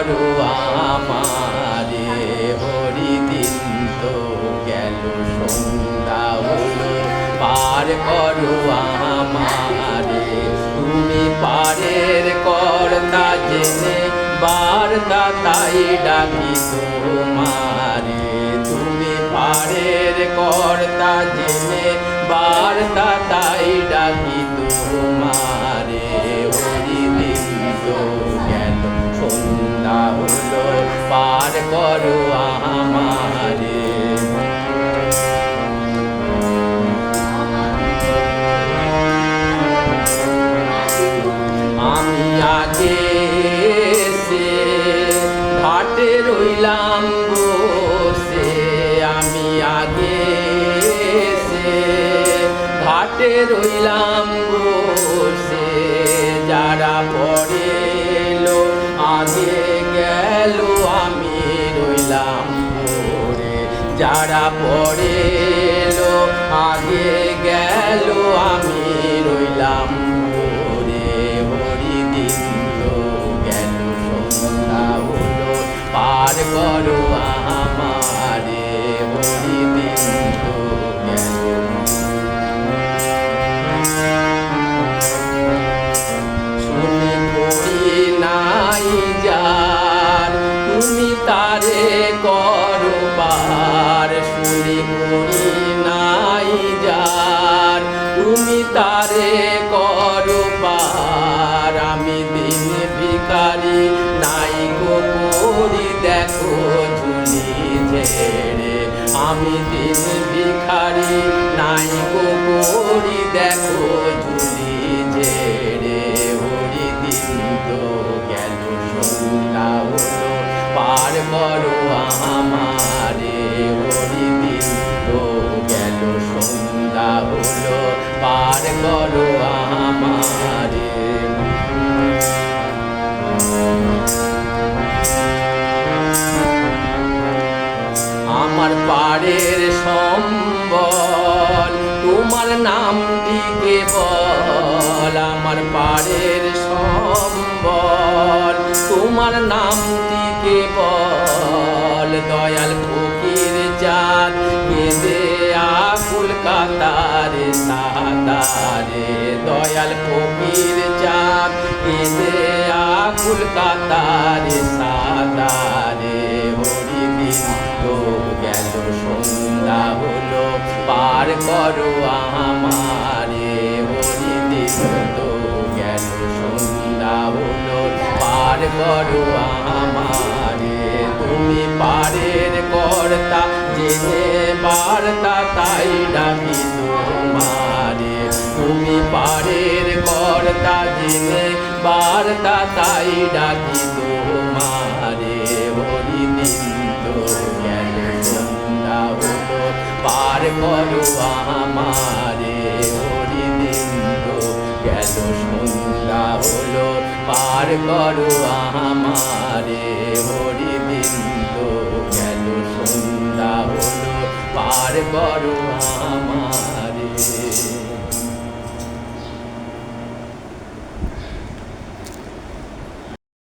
করো আমারে, হরি দিন তো গেল সন্ধ্যা হলো, পার করো আমারে। তুমি পারের কর্তা জেনে বারতা তাই ডাকি তোমারে, তুমি পারের কর্তা জেনে বারতা তাই ডাকি তোমারে, হরি দিন তো গেল সন্ধ্যা হলো, পার করো আমারে। আমি আগে সে ঘাটে রইলাম বসে, আমি আগে সে ঘাটে রইলাম বসে, যারা পরে এলো আগে গেল আমি রইলাম পরে, যারা পরে এলো আগে গেল আমি রইলাম পরে, হরি দিন তো গেল সন্ধ্যা হলো, পার করো আমারে, হরি দিন তো গেল। শুনি করি নাই যার, তুমি তারে করো পার, শুনি করি নাই যার, তুমি তারে করো পার। আমি দিন ভিখারি নাই গো করি দেখো ঝুলি ঝেড়ে, আমি দিন ভিখারি নাই গো করি দেখো ঝুলি ঝেড়ে, হরি দিন তো গেল সন্ধ্যা হলো, পার করো আমারে, হরি দিন তো গেল সন্ধ্যা হলো, পার করো আমারে। আমার পারের সম্বল তোমার নামটি কেবল, আমার পারের সম্বল তোমার নামটি কেবল, দয়াল ফকির চাঁদ কেঁদে আকুল কাতারে সাতারে, দয়াল ফকির চাঁদ কেঁদে আকুল কাতারে সাতারে, হরি দিন তো গেল সন্ধ্যা হলো, পার করো আমারে, হরি দিন তো গেল সন্ধ্যা হলো, পার করো আমারে। তুমি পারের কর্তা জেনে বারতা তাই ডাকি তোমারে, তুমি পারের কর্তা জেনে বারতা তাই ডাকি তোমারে, হরি দিন তো গেল সন্ধ্যা হলো, পার করো আমারে, হরি দিন তো গেল সন্ধ্যা হলো, পার করো আমারে, হরি দিন তো গেল সন্ধ্যা হলো, পার করো আমারে।